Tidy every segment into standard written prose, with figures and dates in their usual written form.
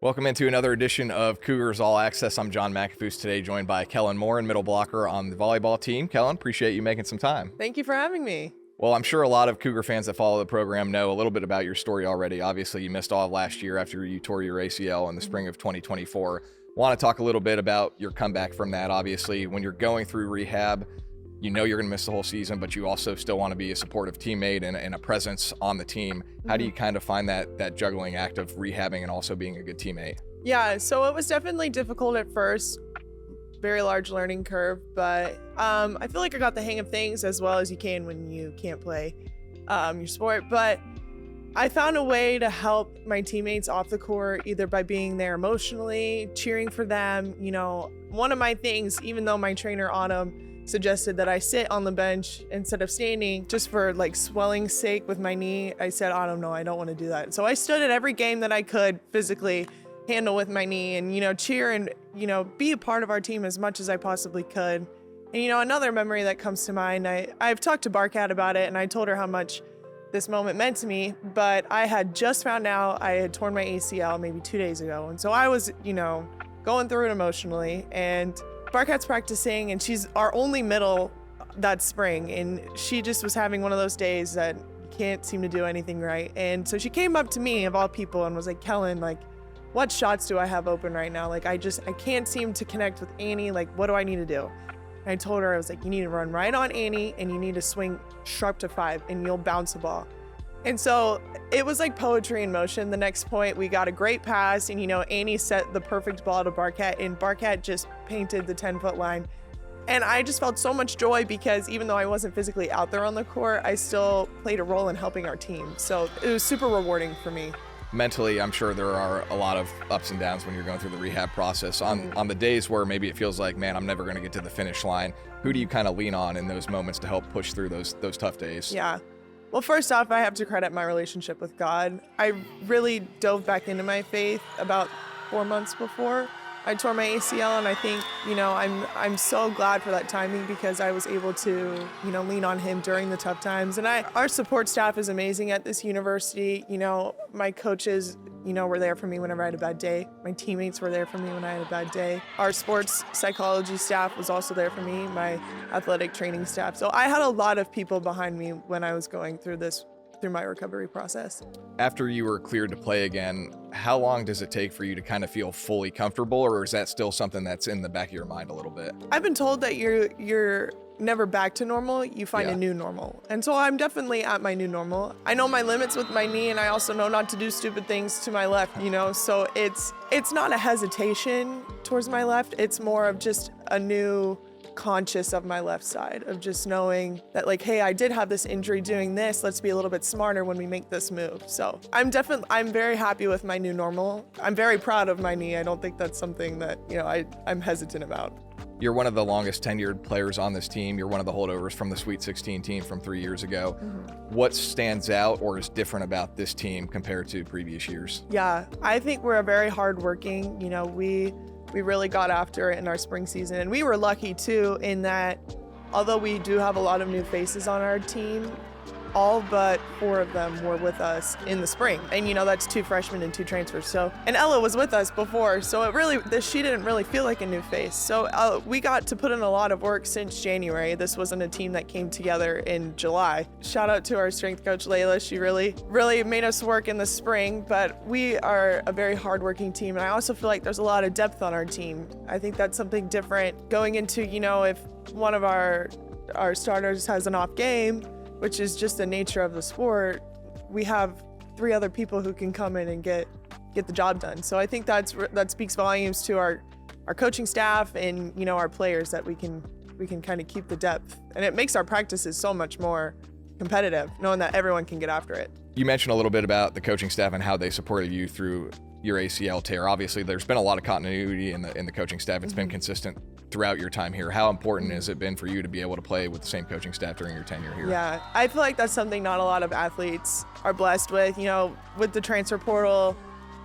Welcome into another edition of Cougars All Access. I'm John McAfoose today, joined by Kellen Morin, middle blocker on the volleyball team. Kellen, appreciate you making some time. Thank you for having me. Well, I'm sure a lot of Cougar fans that follow the program know a little bit about your story already. Obviously, you missed all of last year after you tore your ACL in the spring of 2024. Want to talk a little bit about your comeback from that. Obviously, when you're going through rehab, you know you're going to miss the whole season, but you also still want to be a supportive teammate and a presence on the team. How do you kind of find that juggling act of rehabbing and also being a good teammate? Yeah, so it was definitely difficult at first, very large learning curve, but I feel like I got the hang of things as well as you can when you can't play your sport. But I found a way to help my teammates off the court, either by being there emotionally, cheering for them. You know, one of my things, even though my trainer Autumn suggested that I sit on the bench instead of standing just for like swelling's sake with my knee, I said, Autumn, no, I don't want to do that. So I stood at every game that I could physically handle with my knee and, cheer and, be a part of our team as much as I possibly could. And, another memory that comes to mind, I've talked to Barkat about it and I told her how much this moment meant to me, but I had just found out I had torn my ACL maybe 2 days ago. And so I was, going through it emotionally, and Barkat's practicing and she's our only middle that spring. And she just was having one of those days that can't seem to do anything right. And so she came up to me of all people and was like, Kellen, what shots do I have open right now? I can't seem to connect with Annie. What do I need to do? And I told her, I was like, you need to run right on Annie and you need to swing sharp to 5 and you'll bounce the ball. And so it was like poetry in motion. The next point, we got a great pass and, Annie set the perfect ball to Barkat and Barkat just painted the 10-foot line. And I just felt so much joy because even though I wasn't physically out there on the court, I still played a role in helping our team. So it was super rewarding for me. Mentally, I'm sure there are a lot of ups and downs when you're going through the rehab process. On the days where maybe it feels like, man, I'm never going to get to the finish line, who do you kind of lean on in those moments to help push through those tough days? Yeah. Well, first off, I have to credit my relationship with God. I really dove back into my faith about 4 months before I tore my ACL, and I think, I'm so glad for that timing because I was able to, lean on him during the tough times. And our support staff is amazing at this university. My coaches, were there for me whenever I had a bad day. My teammates were there for me when I had a bad day. Our sports psychology staff was also there for me, my athletic training staff. So I had a lot of people behind me when I was going through my recovery process. After you were cleared to play again, how long does it take for you to kind of feel fully comfortable, or is that still something that's in the back of your mind a little bit? I've been told that you're never back to normal, you find a new normal. And so I'm definitely at my new normal. I know my limits with my knee, and I also know not to do stupid things to my left, so it's not a hesitation towards my left, it's more of just a new conscious of my left side, of just knowing that hey, I did have this injury doing this, let's be a little bit smarter when we make this move. So I'm very happy with my new normal. I'm very proud of my knee. I don't think that's something that I'm hesitant about. You're one of the longest tenured players on this team. You're one of the holdovers from the Sweet 16 team from 3 years ago. Mm-hmm. What stands out or is different about this team compared to previous years? Yeah, I think we're a very hardworking, we really got after it in our spring season. And we were lucky too in that although we do have a lot of new faces on our team, all but 4 of them were with us in the spring. And that's 2 freshmen and 2 transfers. And Ella was with us before, so she didn't really feel like a new face. So we got to put in a lot of work since January. This wasn't a team that came together in July. Shout out to our strength coach, Layla. She really made us work in the spring, but we are a very hardworking team. And I also feel like there's a lot of depth on our team. I think that's something different going into, if one of our starters has an off game, which is just the nature of the sport, we have 3 other people who can come in and get the job done. So I think that speaks volumes to our coaching staff and our players, that we can kind of keep the depth, and it makes our practices so much more competitive, knowing that everyone can get after it. You mentioned a little bit about the coaching staff and how they supported you through your ACL tear. Obviously, there's been a lot of continuity in the coaching staff. It's been consistent throughout your time here. How important has it been for you to be able to play with the same coaching staff during your tenure here? Yeah, I feel like that's something not a lot of athletes are blessed with, with the transfer portal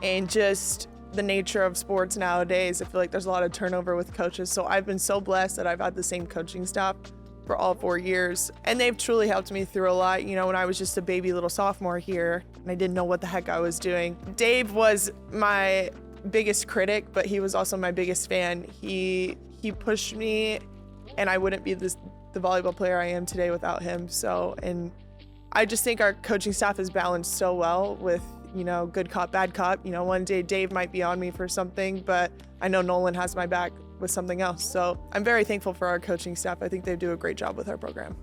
and just the nature of sports nowadays. I feel like there's a lot of turnover with coaches. So I've been so blessed that I've had the same coaching staff for all 4 years. And they've truly helped me through a lot. You know, when I was just a baby little sophomore here and I didn't know what the heck I was doing. Dave was my biggest critic, but he was also my biggest fan. He pushed me, and I wouldn't be the volleyball player I am today without him. So, and I just think our coaching staff is balanced so well with, good cop, bad cop. One day Dave might be on me for something, but I know Nolan has my back with something else. So I'm very thankful for our coaching staff. I think they do a great job with our program.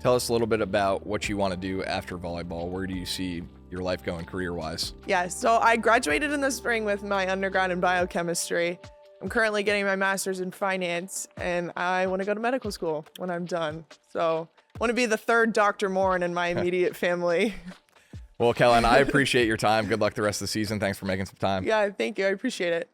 Tell us a little bit about what you want to do after volleyball. Where do you see your life going career-wise? Yeah, so I graduated in the spring with my undergrad in biochemistry. I'm currently getting my master's in finance, and I want to go to medical school when I'm done. So I want to be the third Dr. Morin in my immediate family. Well, Kellen, I appreciate your time. Good luck the rest of the season. Thanks for making some time. Yeah, thank you. I appreciate it.